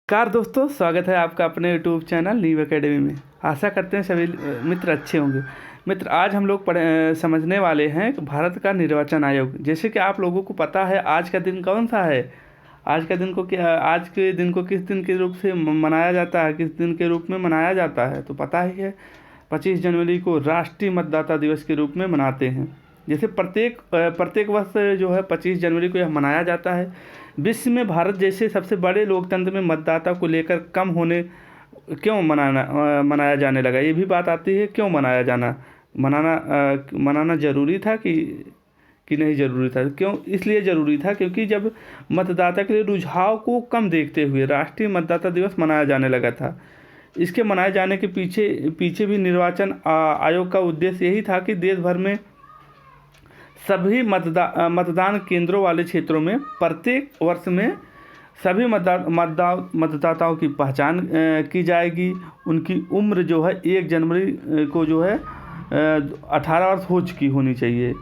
नमस्कार दोस्तों, स्वागत है आपका अपने यूट्यूब चैनल नीव एकेडमी में। आशा करते हैं सभी मित्र अच्छे होंगे। मित्र, आज हम लोग समझने वाले हैं कि भारत का निर्वाचन आयोग। जैसे कि आप लोगों को पता है आज का दिन कौन सा है। आज के दिन को किस दिन के रूप से मनाया जाता है, किस दिन के रूप में मनाया जाता है तो पता ही है। 25 जनवरी को राष्ट्रीय मतदाता दिवस के रूप में मनाते हैं। जैसे प्रत्येक वर्ष जो है 25 जनवरी को यह मनाया जाता है। विश्व में भारत जैसे सबसे बड़े लोकतंत्र में मतदाता को लेकर कम होने क्यों मनाया जाने लगा, ये भी बात आती है। क्यों मनाना ज़रूरी था कि नहीं ज़रूरी था। क्यों इसलिए ज़रूरी था क्योंकि जब मतदाता के लिए रुझाव को कम देखते हुए राष्ट्रीय मतदाता दिवस मनाया जाने लगा था। इसके मनाए जाने के पीछे भी निर्वाचन आयोग का उद्देश्य यही था कि देश भर में सभी मतदान केंद्रों वाले क्षेत्रों में प्रत्येक वर्ष में सभी मतदाताओं की पहचान की जाएगी। उनकी उम्र जो है 1 जनवरी को जो है 18 वर्ष हो चुकी होनी चाहिए।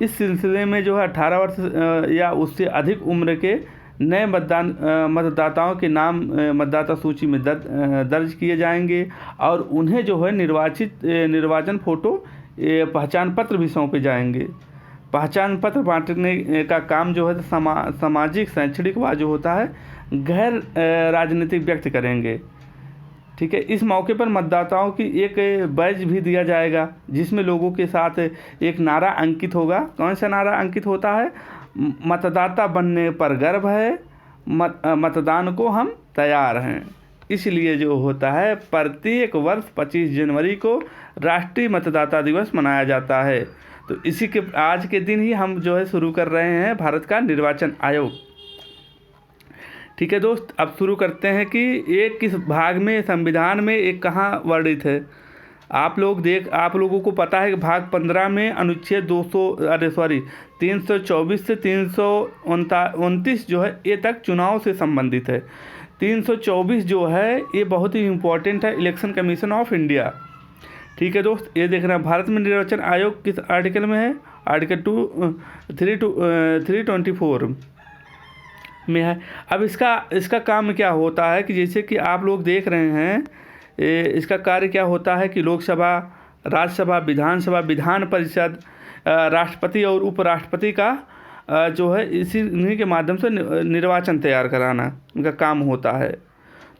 इस सिलसिले में जो है 18 वर्ष या उससे अधिक उम्र के नए मतदाताओं के नाम मतदाता सूची में दर्ज किए जाएंगे और उन्हें जो है निर्वाचन फ़ोटो पहचान पत्र भी सौंपे जाएंगे। पहचान पत्र बांटने का काम जो है सामाजिक शैक्षणिक व जो होता है गैर राजनीतिक व्यक्ति करेंगे। ठीक है। इस मौके पर मतदाताओं की एक बैज भी दिया जाएगा जिसमें लोगों के साथ एक नारा अंकित होगा। कौन सा नारा अंकित होता है? मतदाता बनने पर गर्व है, मतदान को हम तैयार हैं। इसलिए जो होता है प्रत्येक वर्ष 25 जनवरी को राष्ट्रीय मतदाता दिवस मनाया जाता है। तो इसी के आज के दिन ही हम जो है शुरू कर रहे हैं भारत का निर्वाचन आयोग। ठीक है दोस्त, अब शुरू करते हैं कि एक किस भाग में संविधान में एक कहाँ वर्णित है। आप लोगों को पता है कि भाग 15 में अनुच्छेद 324 से 329 जो है ये तक चुनाव से संबंधित है। 324 जो है ये बहुत ही इम्पोर्टेंट है, इलेक्शन कमीशन ऑफ इंडिया। ठीक है दोस्त, ये देखना भारत में निर्वाचन आयोग किस आर्टिकल में है? आर्टिकल 324 में है। अब इसका काम क्या होता है कि जैसे कि आप लोग देख रहे हैं, इसका कार्य क्या होता है कि लोकसभा, राज्यसभा, विधानसभा, विधान परिषद, राष्ट्रपति और उपराष्ट्रपति का जो है इन्हीं के माध्यम से निर्वाचन तैयार कराना इनका काम होता है।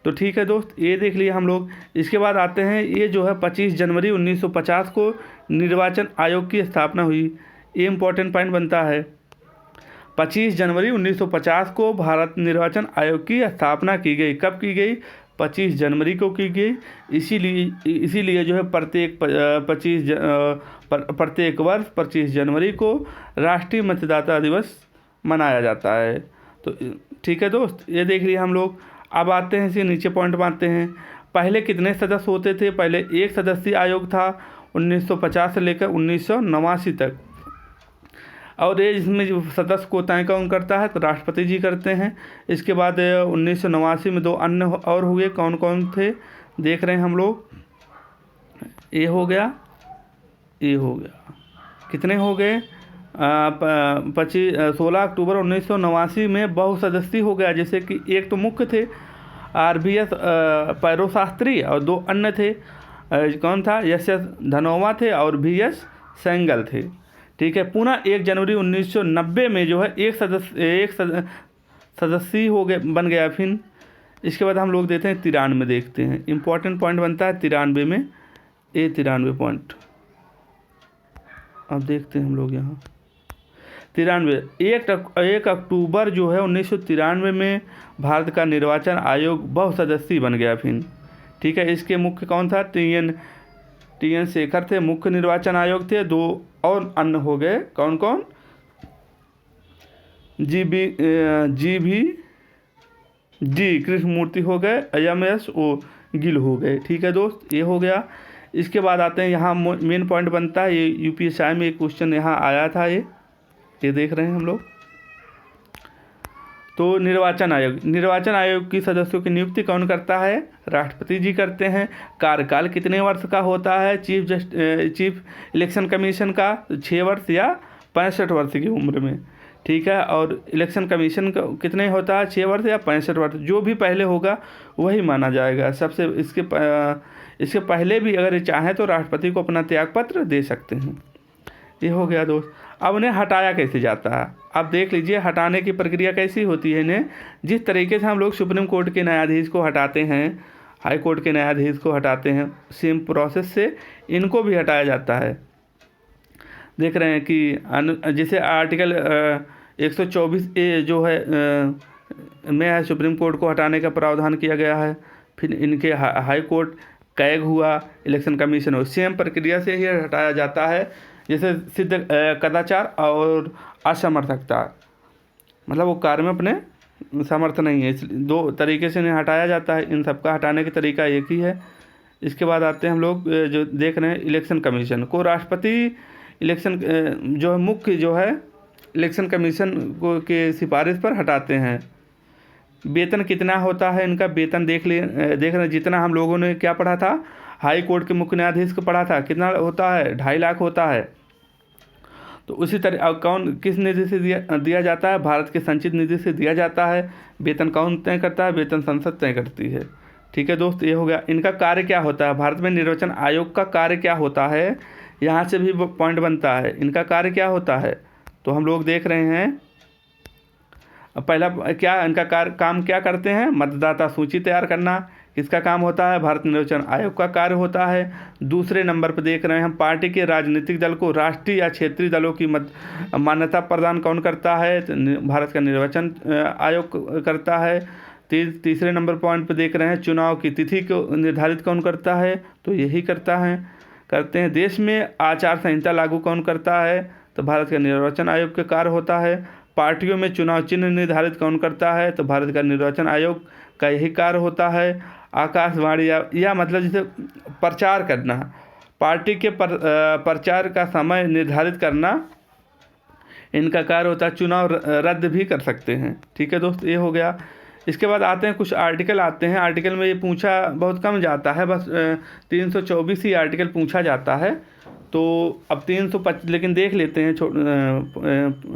तो ठीक है दोस्त, ये देख लिए हम लोग। इसके बाद आते हैं, ये जो है 25 जनवरी 1950 को निर्वाचन आयोग की स्थापना हुई। ये इम्पोर्टेंट पॉइंट बनता है। 25 जनवरी 1950 को भारत निर्वाचन आयोग की स्थापना की गई। कब की गई? 25 जनवरी को की गई। इसीलिए जो है प्रत्येक वर्ष 25 जनवरी को राष्ट्रीय मतदाता दिवस मनाया जाता है। तो ठीक है दोस्त, ये देख लिए हम लोग। अब आते हैं, इसे नीचे पॉइंट बांधते हैं। पहले कितने सदस्य होते थे? पहले एक सदस्यीय आयोग था 1950 से लेकर 1989 तक। और ये इसमें जो सदस्य को तय कौन करता है तो राष्ट्रपति जी करते हैं। इसके बाद 1989 में 2 अन्य और हुए। कौन कौन थे देख रहे हैं हम लोग। ये हो गया, ये हो गया। कितने हो गए? 16 अक्टूबर 1989 में बहुसदस्यीय हो गया। जैसे कि एक तो मुख्य थे RBS पैरो शास्त्री और 2 अन्य थे। कौन था? SS धनोवा थे और VS सेंगल थे। ठीक है। पुनः 1 जनवरी 1990 में जो है एक सदस्यीय बन गया फिर। इसके बाद हम लोग देते हैं 93 देखते हैं। इम्पोर्टेंट पॉइंट बनता है 93 में। ये 93 पॉइंट अब देखते हैं हम लोग यहाँ। 1 अक्टूबर जो है 1993 में भारत का निर्वाचन आयोग बहुसदस्यीय बन गया फिर। ठीक है। इसके मुख्य कौन था? TN शेखर थे, मुख्य निर्वाचन आयोग थे। 2 और अन्य हो गए। कौन कौन? जी कृष्णमूर्ति हो गए, IMS गिल हो गए। ठीक है दोस्त, ये हो गया। इसके बाद आते हैं यहाँ मेन पॉइंट बनता है। ये UPSI में एक क्वेश्चन यहाँ आया था। ये देख रहे हैं हम लोग। तो निर्वाचन आयोग की सदस्यों की नियुक्ति कौन करता है? राष्ट्रपति जी करते हैं। कार्यकाल कितने वर्ष का होता है चीफ इलेक्शन कमीशन का? 6 वर्ष या 65 वर्ष की उम्र में। ठीक है। और इलेक्शन कमीशन का कितने होता है, 6 वर्ष या 65 वर्ष, जो भी पहले होगा वही माना जाएगा। इसके पहले भी अगर ये चाहें तो राष्ट्रपति को अपना त्यागपत्र दे सकते हैं। ये हो गया दोस्त। अब उन्हें हटाया कैसे जाता है, अब देख लीजिए हटाने की प्रक्रिया कैसी होती है। इन्हें जिस तरीके से हम लोग सुप्रीम कोर्ट के न्यायाधीश को हटाते हैं, हाई कोर्ट के न्यायाधीश को हटाते हैं, सेम प्रोसेस से इनको भी हटाया जाता है। देख रहे हैं कि जैसे आर्टिकल 124A जो है में सुप्रीम कोर्ट को हटाने का प्रावधान किया गया है। फिर इनके हाई कोर्ट कैग हुआ, इलेक्शन कमीशन हो, सेम प्रक्रिया से ही हटाया जाता है। जैसे सिद्ध कदाचार और असमर्थकता, मतलब वो कार्य में अपने समर्थ नहीं है, इसलिए 2 तरीके से इन्हें हटाया जाता है। इन सबका हटाने का तरीका एक ही है। इसके बाद आते हैं हम लोग जो देख रहे हैं इलेक्शन कमीशन को। राष्ट्रपति इलेक्शन जो है मुख्य जो है इलेक्शन कमीशन को के सिफारिश पर हटाते हैं। वेतन कितना होता है इनका, वेतन देख रहे जितना हम लोगों ने क्या पढ़ा था, हाई कोर्ट के मुख्य न्यायाधीश को पढ़ा था, कितना होता है, 2.5 लाख होता है। तो उसी तरह कौन किस निधि से दिया जाता है, भारत के संचित निधि से दिया जाता है। वेतन कौन तय करता है, वेतन संसद तय करती है। ठीक है दोस्त, ये हो गया। इनका कार्य क्या होता है, भारत में निर्वाचन आयोग का कार्य क्या होता है, यहाँ से भी पॉइंट बनता है। इनका कार्य क्या होता है, तो हम लोग देख रहे हैं पहला क्या इनका काम क्या करते हैं, मतदाता सूची तैयार करना किसका काम होता है, भारत निर्वाचन आयोग का कार्य होता है। दूसरे नंबर पर देख रहे हैं हम पार्टी के राजनीतिक दल को राष्ट्रीय या क्षेत्रीय दलों की मान्यता प्रदान कौन करता है, भारत का निर्वाचन आयोग करता है। तीसरे नंबर पॉइंट पर देख रहे हैं चुनाव की तिथि को निर्धारित कौन करता है, तो यही करते हैं। देश में आचार संहिता लागू कौन करता है, तो भारत का निर्वाचन आयोग का कार्य होता है। पार्टियों में चुनाव चिन्ह निर्धारित कौन करता है, तो भारत का निर्वाचन आयोग का यही कार्य होता है। आकाशवाणी या मतलब जैसे प्रचार करना, पार्टी के प्रचार का समय निर्धारित करना इनका कार्य होता है। चुनाव रद्द भी कर सकते हैं। ठीक है दोस्त, ये हो गया। इसके बाद आते हैं कुछ आर्टिकल आते हैं। आर्टिकल में ये पूछा बहुत कम जाता है, बस 324 ही आर्टिकल पूछा जाता है। तो अब 325 लेकिन देख लेते हैं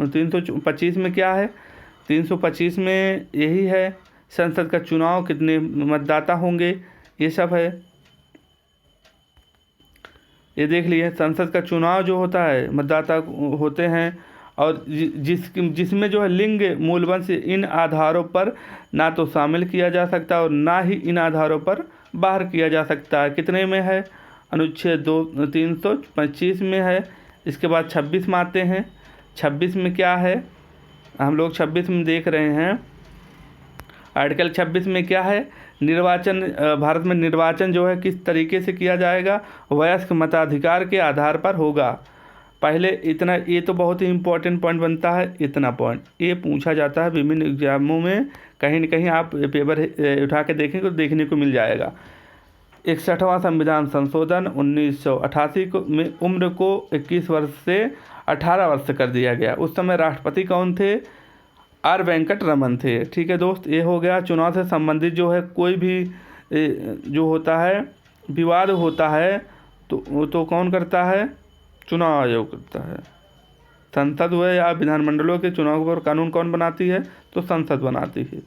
325 में क्या है। 325 में यही है संसद का चुनाव, कितने मतदाता होंगे, ये सब है। ये देख लिए संसद का चुनाव जो होता है मतदाता होते हैं, और जिसमें जो है लिंग मूलवंश इन आधारों पर ना तो शामिल किया जा सकता और ना ही इन आधारों पर बाहर किया जा सकता है। कितने में है, अनुच्छेद 325 में है। इसके बाद 26 में आते हैं। 26 में क्या है, हम लोग 26 में देख रहे हैं। आर्टिकल 26 में क्या है, निर्वाचन, भारत में निर्वाचन जो है किस तरीके से किया जाएगा, वयस्क मताधिकार के आधार पर होगा। पहले इतना, ये तो बहुत ही इम्पोर्टेंट पॉइंट बनता है। इतना पॉइंट ये पूछा जाता है विभिन्न एग्जामों में, कहीं न कहीं आप पेपर उठा के देखें तो देखने को मिल जाएगा। 61वां संविधान संशोधन 1988 में उम्र को 21 वर्ष से 18 वर्ष कर दिया गया। उस समय राष्ट्रपति कौन थे, आर वेंकट रमन थे। ठीक है दोस्त, ये हो गया। चुनाव से संबंधित जो है कोई भी जो होता है विवाद होता है तो कौन करता है, चुनाव आयोग करता है। संसद हुए या विधानमंडलों के चुनाव पर कानून कौन बनाती है, तो संसद बनाती है।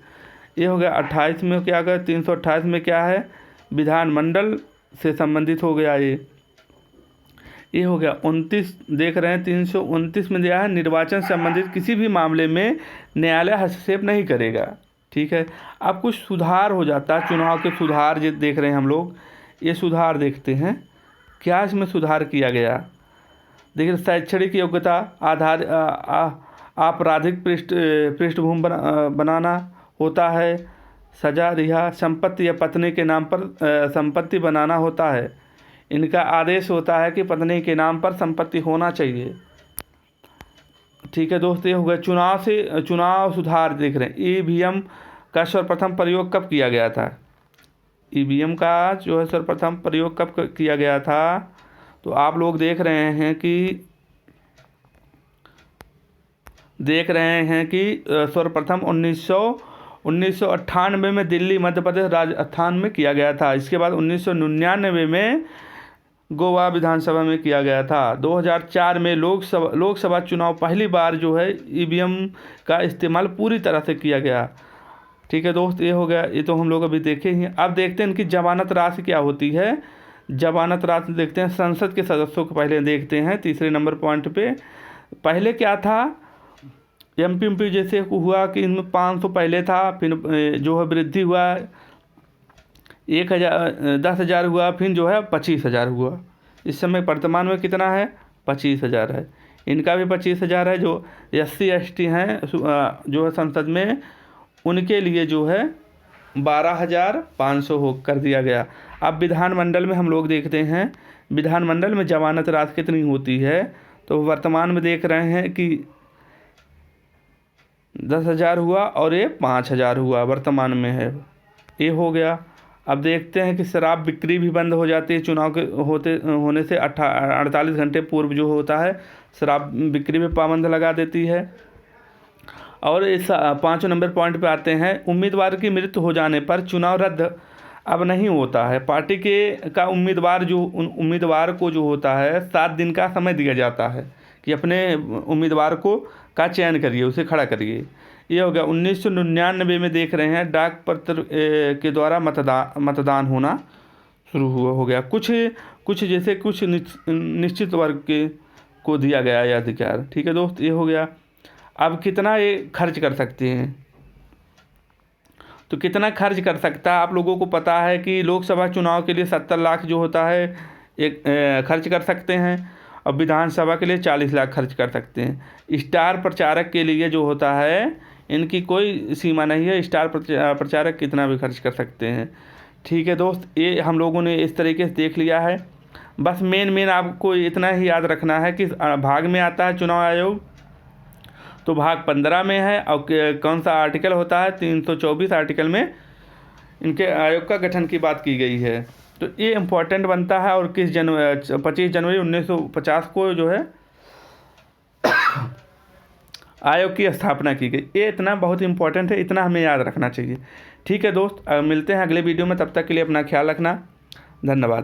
ये हो गया। 28 में क्या गया, 328 में क्या है, विधानमंडल से संबंधित हो गया। ये हो गया। 29 देख रहे हैं 329 में दिया है निर्वाचन से संबंधित किसी भी मामले में न्यायालय हस्तक्षेप नहीं करेगा। ठीक है, अब कुछ सुधार हो जाता है, चुनाव के सुधार जो देख रहे हैं हम लोग। ये सुधार देखते हैं क्या इसमें सुधार किया गया। देखिए, शैक्षणिक योग्यता आधार आपराधिक पृष्ठभूमि बनाना होता है। सजा रिहा संपत्ति या पत्नी के नाम पर संपत्ति बनाना होता है। इनका आदेश होता है कि पत्नी के नाम पर संपत्ति होना चाहिए। ठीक है दोस्त, ये हो गया। चुनाव सुधार देख रहे हैं। ईवीएम का सर्वप्रथम प्रयोग कब किया गया था, ईवीएम का जो है सर्वप्रथम प्रयोग कब किया गया था, तो आप लोग देख रहे हैं कि सर्वप्रथम 1998 में दिल्ली, मध्य प्रदेश, राजस्थान में किया गया था। इसके बाद 1999 में गोवा विधानसभा में किया गया था। 2004 में लोकसभा चुनाव पहली बार जो है ईवीएम का इस्तेमाल पूरी तरह से किया गया। ठीक है दोस्त, ये हो गया, ये तो हम लोग अभी देखे ही। अब देखते हैं इनकी जमानत राशि क्या होती है। जमानत राशि देखते हैं, संसद के सदस्यों को पहले देखते हैं तीसरे नंबर पॉइंट पे। पहले क्या था, एमपी जैसे हुआ कि इनमें 500 पहले था, फिर जो है वृद्धि हुआ 1000 10,000 हुआ, फिर जो है 25,000 हुआ। इस समय वर्तमान में कितना है, 25,000 है। इनका भी 25,000 है। जो SC ST हैं जो है संसद में, उनके लिए जो है 12,500 हो कर दिया गया। अब विधानमंडल में हम लोग देखते हैं, विधानमंडल में जमानत राशि कितनी होती है। तो वर्तमान में देख रहे हैं कि 10,000 हुआ और ये 5,000 हुआ वर्तमान में है, ये हो गया। अब देखते हैं कि शराब बिक्री भी बंद हो जाती है चुनाव के होने से 48 घंटे पूर्व जो होता है शराब बिक्री में पाबंद लगा देती है। और इस 5 नंबर पॉइंट पे आते हैं, उम्मीदवार की मृत्यु हो जाने पर चुनाव रद्द अब नहीं होता है। पार्टी का उम्मीदवार को जो होता है 7 दिन का समय दिया जाता है कि अपने उम्मीदवार का चयन करिए, उसे खड़ा करिए। ये हो गया। 1999 में देख रहे हैं डाक पत्र के द्वारा मतदान होना शुरू हो गया। कुछ जैसे कुछ निश्चित वर्ग को दिया गया यह अधिकार। ठीक है दोस्त, ये हो गया। अब कितना ये खर्च कर सकते हैं, तो कितना खर्च कर सकता है आप लोगों को पता है कि लोकसभा चुनाव के लिए 70 लाख जो होता है एक खर्च कर सकते हैं, और विधानसभा के लिए 40 लाख खर्च कर सकते हैं। स्टार प्रचारक के लिए जो होता है इनकी कोई सीमा नहीं है, स्टार प्रचारक कितना भी खर्च कर सकते हैं। ठीक है दोस्त, ये हम लोगों ने इस तरीके से देख लिया है। बस मेन आपको इतना ही याद रखना है कि भाग में आता है चुनाव आयोग, तो भाग 15 में है। और कौन सा आर्टिकल होता है, 324 आर्टिकल में इनके आयोग का गठन की बात की गई है। तो ये इम्पोर्टेंट बनता है। और 25 जनवरी 1950 को जो है आयोग की स्थापना की गई। ये इतना बहुत इंपॉर्टेंट है, इतना हमें याद रखना चाहिए। ठीक है दोस्त, मिलते हैं अगले वीडियो में, तब तक के लिए अपना ख्याल रखना। धन्यवाद।